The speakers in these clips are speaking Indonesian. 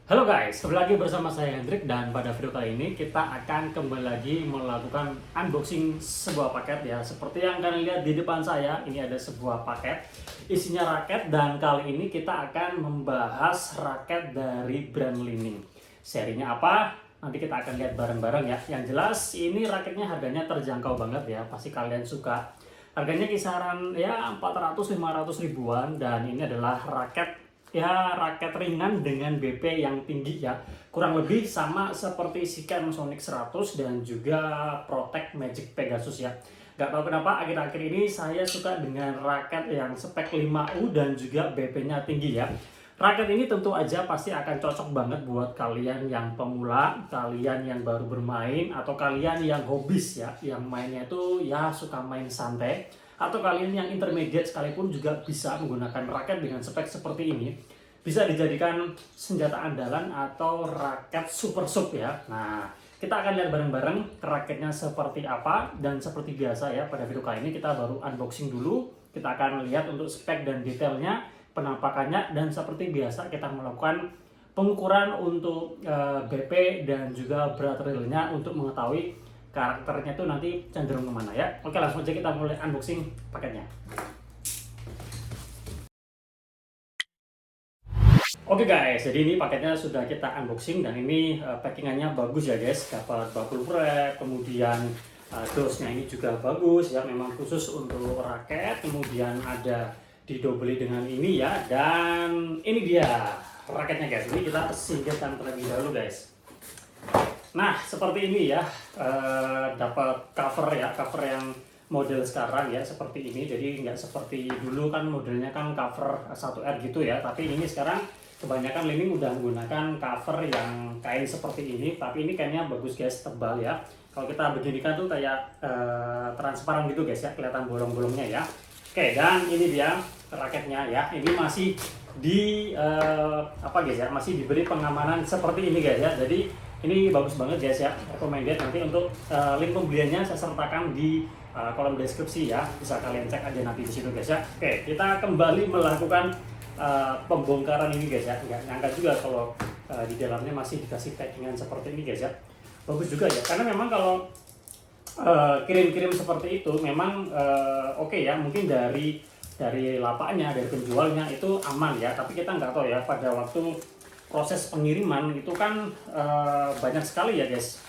Halo guys, kembali lagi bersama saya Hendrik dan pada video kali ini kita akan kembali lagi melakukan unboxing sebuah paket ya. Seperti yang kalian lihat di depan saya, ini ada sebuah paket isinya raket dan kali ini kita akan membahas raket dari brand Li-Ning. Serinya apa? Nanti kita akan lihat bareng-bareng ya. Yang jelas ini raketnya harganya terjangkau banget ya, pasti kalian suka. Harganya kisaran ya 400-500 ribuan dan ini adalah raket ringan dengan BP yang tinggi ya. Kurang lebih sama seperti si Sonic 100 dan juga Protect Magic Pegasus ya. Gak tahu kenapa akhir-akhir ini saya suka dengan raket yang spek 5U dan juga BP-nya tinggi ya. Raket ini tentu aja pasti akan cocok banget buat kalian yang pemula, kalian yang baru bermain, atau kalian yang hobis ya, yang mainnya itu ya suka main santai, atau kalian yang intermediate sekalipun juga bisa menggunakan raket dengan spek seperti ini. Bisa dijadikan senjata andalan atau raket super sub ya. Nah, kita akan lihat bareng-bareng raketnya seperti apa, dan seperti biasa ya pada video kali ini kita baru unboxing dulu. Kita akan lihat untuk spek dan detailnya, penampakannya, dan seperti biasa kita melakukan pengukuran untuk BP dan juga berat realnya untuk mengetahui karakternya itu nanti cenderung kemana ya. Oke, langsung aja kita mulai unboxing paketnya. Oke guys, jadi ini paketnya sudah kita unboxing dan ini packingannya bagus ya guys. Dapat bubble wrap, kemudian dosnya ini juga bagus ya, memang khusus untuk raket. Kemudian ada didobeli dengan ini ya, dan ini dia raketnya guys. Ini kita singkirkan terlebih dahulu guys. Nah, seperti ini ya, dapat cover ya, cover yang model sekarang ya, seperti ini. Jadi nggak seperti dulu kan modelnya kan cover 1R gitu ya, tapi ini sekarang kebanyakan Li-Ning udah menggunakan cover yang kain seperti ini, tapi ini kainnya bagus guys, tebal ya. Kalau kita beginikan tuh kayak transparan gitu guys ya, kelihatan bolong-bolongnya ya. Oke, dan ini dia raketnya ya. Ini masih di apa guys ya, masih diberi pengamanan seperti ini guys ya. Jadi ini bagus banget guys ya, recommended. Nanti untuk link pembeliannya saya sertakan di kolom deskripsi ya, bisa kalian cek aja nanti di situ guys ya. Oke, kita kembali melakukan pembongkaran ini guys ya. Nggak nyangka juga kalau di dalamnya masih dikasih packingan seperti ini guys ya. Bagus juga ya, karena memang kalau kirim-kirim seperti itu memang oke ya, mungkin dari lapaknya, dari penjualnya itu aman ya, tapi kita nggak tahu ya pada waktu proses pengiriman itu kan banyak sekali ya guys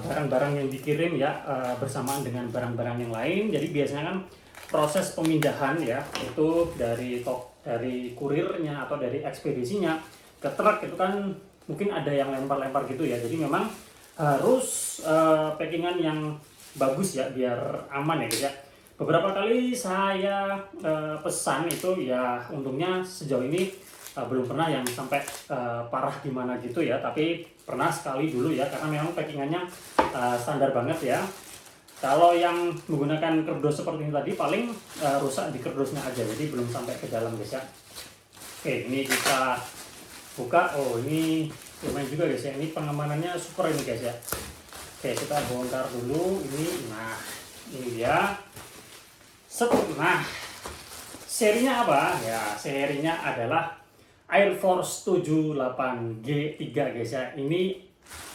barang-barang yang dikirim ya bersamaan dengan barang-barang yang lain. Jadi biasanya kan proses pemindahan ya itu dari kurirnya atau dari ekspedisinya ke truk itu kan mungkin ada yang lempar-lempar gitu ya. Jadi memang harus packingan yang bagus ya biar aman ya guys ya. Beberapa kali saya pesan itu ya, untungnya sejauh ini belum pernah yang sampai parah gimana gitu ya, tapi pernah sekali dulu ya, karena memang packingannya standar banget ya. Kalau yang menggunakan kerdus seperti ini tadi paling rusak di kerdusnya aja, jadi belum sampai ke dalam guys ya. Oke, ini kita buka. Oh, ini lumayan juga guys ya, ini pengamanannya super ini guys ya. Oke, kita bongkar dulu ini. Nah, ini dia. Nah, serinya apa? Ya, serinya adalah Air Force 78G3 guys ya. Ini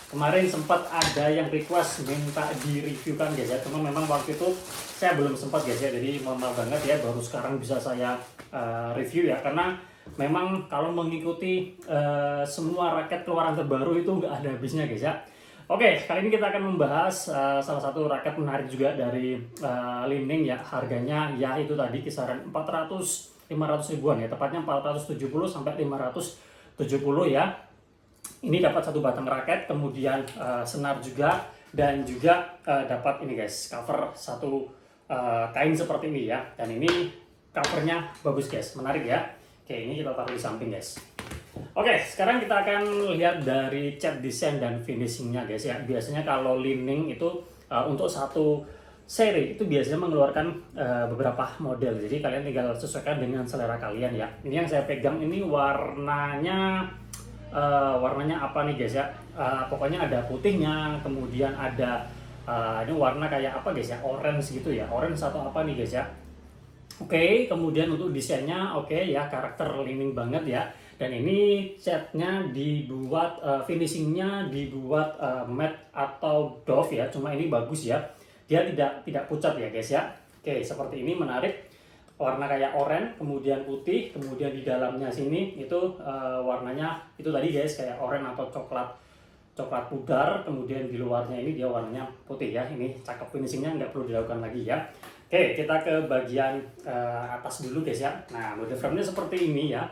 kemarin sempat ada yang request minta di-reviewkan guys ya, cuma memang waktu itu saya belum sempat guys ya, jadi mohon maaf banget ya, baru sekarang bisa saya review ya, karena memang kalau mengikuti semua raket keluaran terbaru itu nggak ada habisnya guys ya. Oke, kali ini kita akan membahas salah satu raket menarik juga dari Li-Ning ya. Harganya ya itu tadi kisaran 400-500 ribuan ya, tepatnya 470 sampai 570 ya. Ini dapat satu batang raket, kemudian senar juga, dan juga dapat ini guys, cover satu kain seperti ini ya. Dan ini covernya bagus guys, menarik ya. Oke, ini kita taruh di samping guys. Oke, sekarang kita akan lihat dari cat design dan finishingnya guys ya. Biasanya kalau Li-Ning itu untuk satu seri itu biasanya mengeluarkan beberapa model. Jadi kalian tinggal sesuaikan dengan selera kalian ya. Ini yang saya pegang ini warnanya apa nih guys ya. Pokoknya ada putihnya, kemudian ada ini warna kayak apa guys ya, orange gitu ya. Orange atau apa nih guys ya. Oke, kemudian untuk desainnya oke ya, karakter Li-Ning banget ya. Dan ini catnya dibuat finishingnya dibuat matte atau doff ya, cuma ini bagus ya, dia tidak pucat ya guys ya. Oke, seperti ini menarik, warna kayak oranye, kemudian putih, kemudian di dalamnya sini itu warnanya itu tadi guys kayak oranye atau coklat pudar, kemudian di luarnya ini dia warnanya putih ya. Ini cakep, finishingnya nggak perlu dilakukan lagi ya. Oke, kita ke bagian atas dulu guys ya. Nah, body frame-nya seperti ini ya,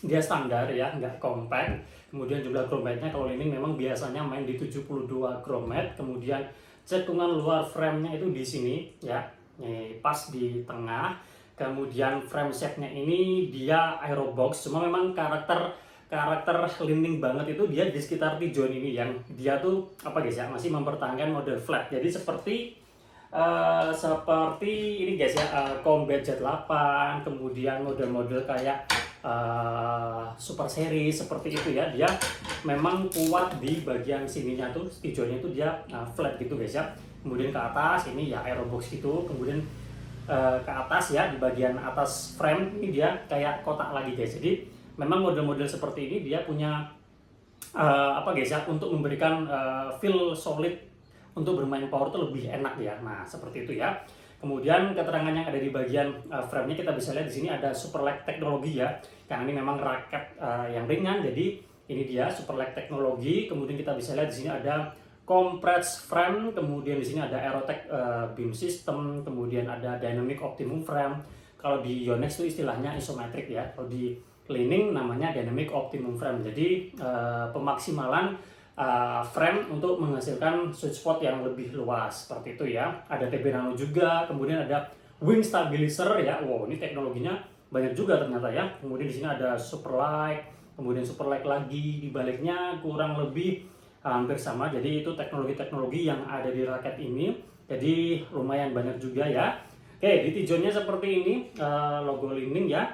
dia standar ya, nggak compact. Kemudian jumlah grommetnya kalau ini memang biasanya main di 72 grommet. Kemudian cekungan luar frame-nya itu di sini ya, ini pas di tengah. Kemudian frame shape-nya ini dia aerobox, cuma memang karakter leaning banget itu dia di sekitar pijon ini, yang dia tuh apa guys ya, masih mempertahankan model flat. Jadi seperti ini guys ya, Combat Jet 8, kemudian model-model kayak Super Series seperti itu ya. Dia memang kuat di bagian sininya tuh, pijonnya itu dia flat gitu guys ya. Kemudian ke atas ini ya aerobox gitu, kemudian ke atas ya, di bagian atas frame ini dia kayak kotak lagi guys. Jadi memang model-model seperti ini dia punya apa guys ya, untuk memberikan feel solid untuk bermain power itu lebih enak ya. Nah seperti itu ya. Kemudian keterangan yang ada di bagian frame-nya kita bisa lihat di sini ada super light teknologi ya. Karena ini memang raket yang ringan, jadi ini dia super light teknologi. Kemudian kita bisa lihat di sini ada compressed frame, kemudian di sini ada Aerotech beam system, kemudian ada dynamic optimum frame. Kalau di Yonex itu istilahnya isometric ya. Kalau di Li-Ning namanya dynamic optimum frame. Jadi pemaksimalan frame untuk menghasilkan sweet spot yang lebih luas seperti itu ya. Ada TB Nano juga, kemudian ada wing stabilizer ya. Wow, ini teknologinya banyak juga ternyata ya. Kemudian di sini ada super light, kemudian super light lagi, di baliknya kurang lebih hampir sama. Jadi itu teknologi-teknologi yang ada di raket ini. Jadi lumayan banyak juga ya. Oke, di tijonnya seperti ini logo Li-Ning ya.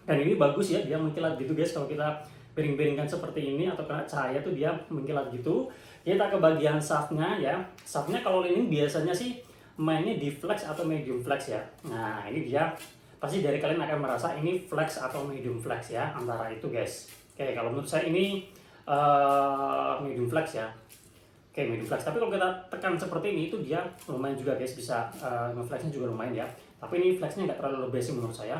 Dan ini bagus ya, dia mengkilat gitu guys. Kalau kita piring-piringkan seperti ini atau kena cahaya tuh dia mengkilat gitu. Kita ke bagian shaftnya ya. Shaftnya kalau Li-Ning biasanya sih mainnya di flex atau medium flex ya. Nah ini dia, pasti dari kalian akan merasa ini flex atau medium flex ya, antara itu guys. Oke, kalau menurut saya ini medium flex ya. Oke, medium flex. Tapi kalau kita tekan seperti ini itu dia lumayan juga guys, bisa ngeflexnya juga lumayan ya. Tapi ini flexnya nggak terlalu lebih sih menurut saya.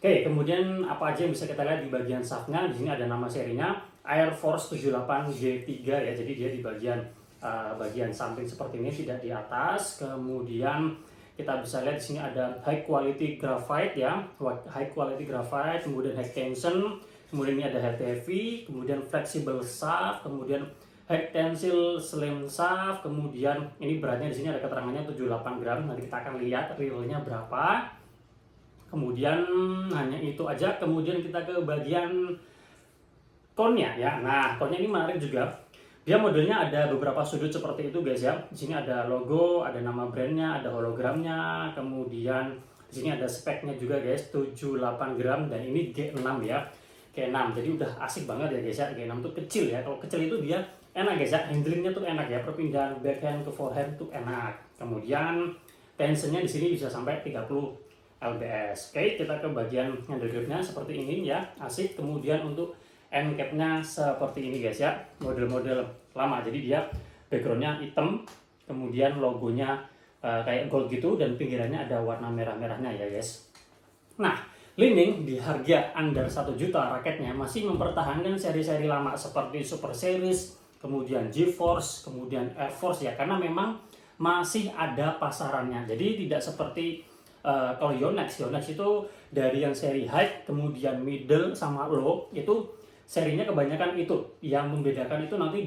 Oke, kemudian apa aja yang bisa kita lihat di bagian shaftnya? Di sini ada nama serinya Air Force 78G3 ya. Jadi dia di bagian samping seperti ini, tidak di atas. Kemudian kita bisa lihat di sini ada high quality graphite ya, high quality graphite, kemudian high tension. Kemudian ini ada head heavy, kemudian flexible shaft, kemudian high tensile slim shaft, kemudian ini beratnya di sini ada keterangannya 78 gram. Nanti kita akan lihat realnya berapa. Kemudian hanya itu aja. Kemudian kita ke bagian cone-nya ya. Nah, cone-nya ini menarik juga. Dia modelnya ada beberapa sudut seperti itu guys ya. Di sini ada logo, ada nama brandnya, ada hologramnya, kemudian di sini ada speknya juga guys, 78 gram dan ini G6 ya. G6, jadi udah asik banget ya guys ya. G6 tuh kecil ya, kalau kecil itu dia enak guys ya, handlingnya tuh enak ya, perpindahan backhand ke forehand tuh enak. Kemudian tensionnya di sini bisa sampai 30 lbs. Oke, kita ke bagian handle gripnya seperti ini ya, asik. Kemudian untuk end capnya seperti ini guys ya, model-model lama, jadi dia backgroundnya hitam, kemudian logonya kayak gold gitu, dan pinggirannya ada warna merah-merahnya ya guys. Nah, Li-Ning di harga under 1 juta raketnya masih mempertahankan seri-seri lama seperti Super Series, kemudian GeForce, kemudian Air Force ya, karena memang masih ada pasarannya. Jadi tidak seperti kalau Yonex itu dari yang seri high, kemudian middle sama low, itu serinya kebanyakan itu. Yang membedakan itu nanti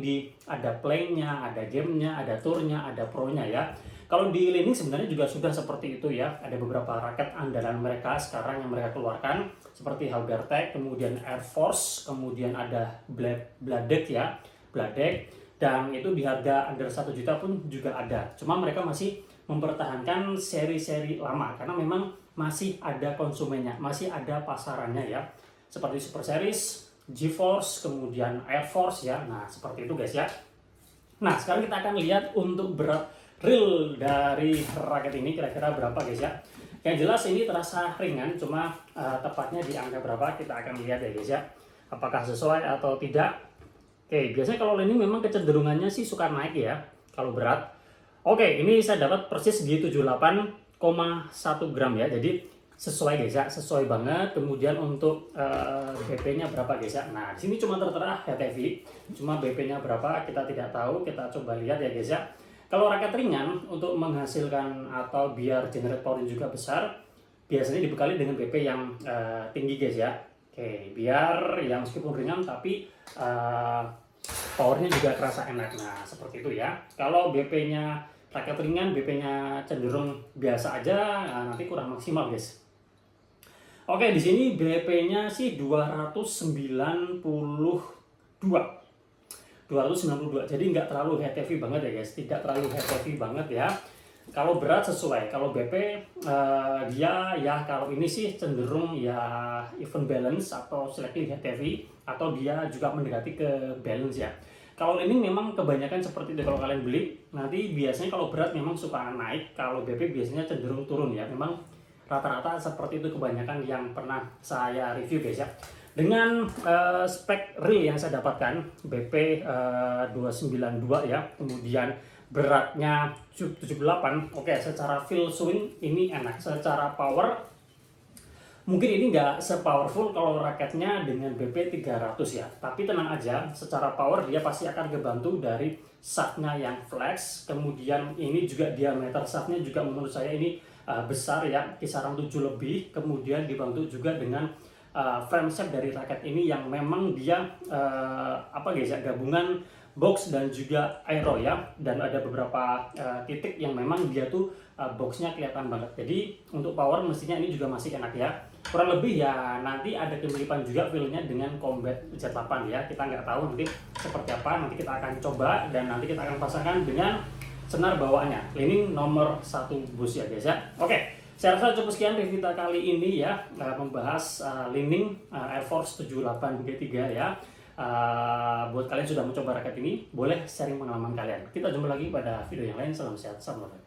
ada playnya, ada gamenya, ada tournya, ada pro-nya ya. Kalau di Li-Ning sebenarnya juga sudah seperti itu ya. Ada beberapa raket andalan mereka sekarang yang mereka keluarkan, seperti Halbertech, kemudian Air Force, kemudian ada Bladek ya, Bladek, dan itu di harga under 1 juta pun juga ada. Cuma mereka masih mempertahankan seri-seri lama karena memang masih ada konsumennya, masih ada pasarannya ya. Seperti Super Series, GeForce, kemudian Air Force ya. Nah, seperti itu guys ya. Nah, sekarang kita akan lihat untuk berat real dari raket ini kira-kira berapa guys ya. Yang jelas ini terasa ringan, cuma tepatnya di angka berapa kita akan lihat ya guys ya. apakah sesuai atau tidak. Oke, biasanya kalau leaning memang kecenderungannya sih suka naik ya, kalau berat. Oke, ini saya dapat persis di 78,1 gram ya, jadi sesuai guys ya, sesuai banget. Kemudian untuk BP-nya berapa guys ya. Nah, di sini cuma tertera head heavy, cuma BP-nya berapa kita tidak tahu. Kita coba lihat ya guys ya. Kalau raket ringan untuk menghasilkan atau biar generate power juga besar, biasanya dibekali dengan BP yang tinggi guys ya. Oke, biar ya meskipun ringan tapi powernya juga terasa enak. Nah, seperti itu ya. Kalau BP-nya raket ringan, BP-nya cenderung biasa aja, nah, nanti kurang maksimal guys. Oke, di sini BP-nya sih 292. Jadi nggak terlalu heavy banget ya guys. Tidak terlalu heavy banget ya. Kalau berat sesuai, kalau BP dia ya kalau ini sih cenderung ya even balance atau slightly heavy, atau dia juga mendekati ke balance ya. Kalau ini memang kebanyakan seperti itu kalau kalian beli, nanti biasanya kalau berat memang suka naik, kalau BP biasanya cenderung turun ya. Memang rata-rata seperti itu kebanyakan yang pernah saya review guys ya. Dengan spek real yang saya dapatkan, BP 292 ya, kemudian beratnya 78. Oke, secara feel swing ini enak. Secara power mungkin ini nggak sepowerful kalau raketnya dengan BP 300 ya, tapi tenang aja, secara power dia pasti akan kebantu dari shaftnya yang flex. Kemudian ini juga diameter shaftnya juga menurut saya ini besar ya, kisaran 7 lebih. Kemudian dibantu juga dengan frame shape dari raket ini yang memang dia apa guys ya, gabungan box dan juga aero ya, dan ada beberapa titik yang memang dia tuh boxnya kelihatan banget. Jadi untuk power mestinya ini juga masih enak ya, kurang lebih ya. Nanti ada kemiripan juga feel-nya dengan Combat Z8 ya, kita nggak tahu nanti seperti apa, nanti kita akan coba dan nanti kita akan pasangkan dengan senar bawaannya. Leaning nomor 1 bus ya guys ya. Oke, saya rasa cukup sekian review kita kali ini ya, membahas Leaning Air Force 78 G3 ya. Buat kalian sudah mencoba raket ini, boleh sharing pengalaman kalian. Kita jumpa lagi pada video yang lain. Salam sehat, salam olahraga.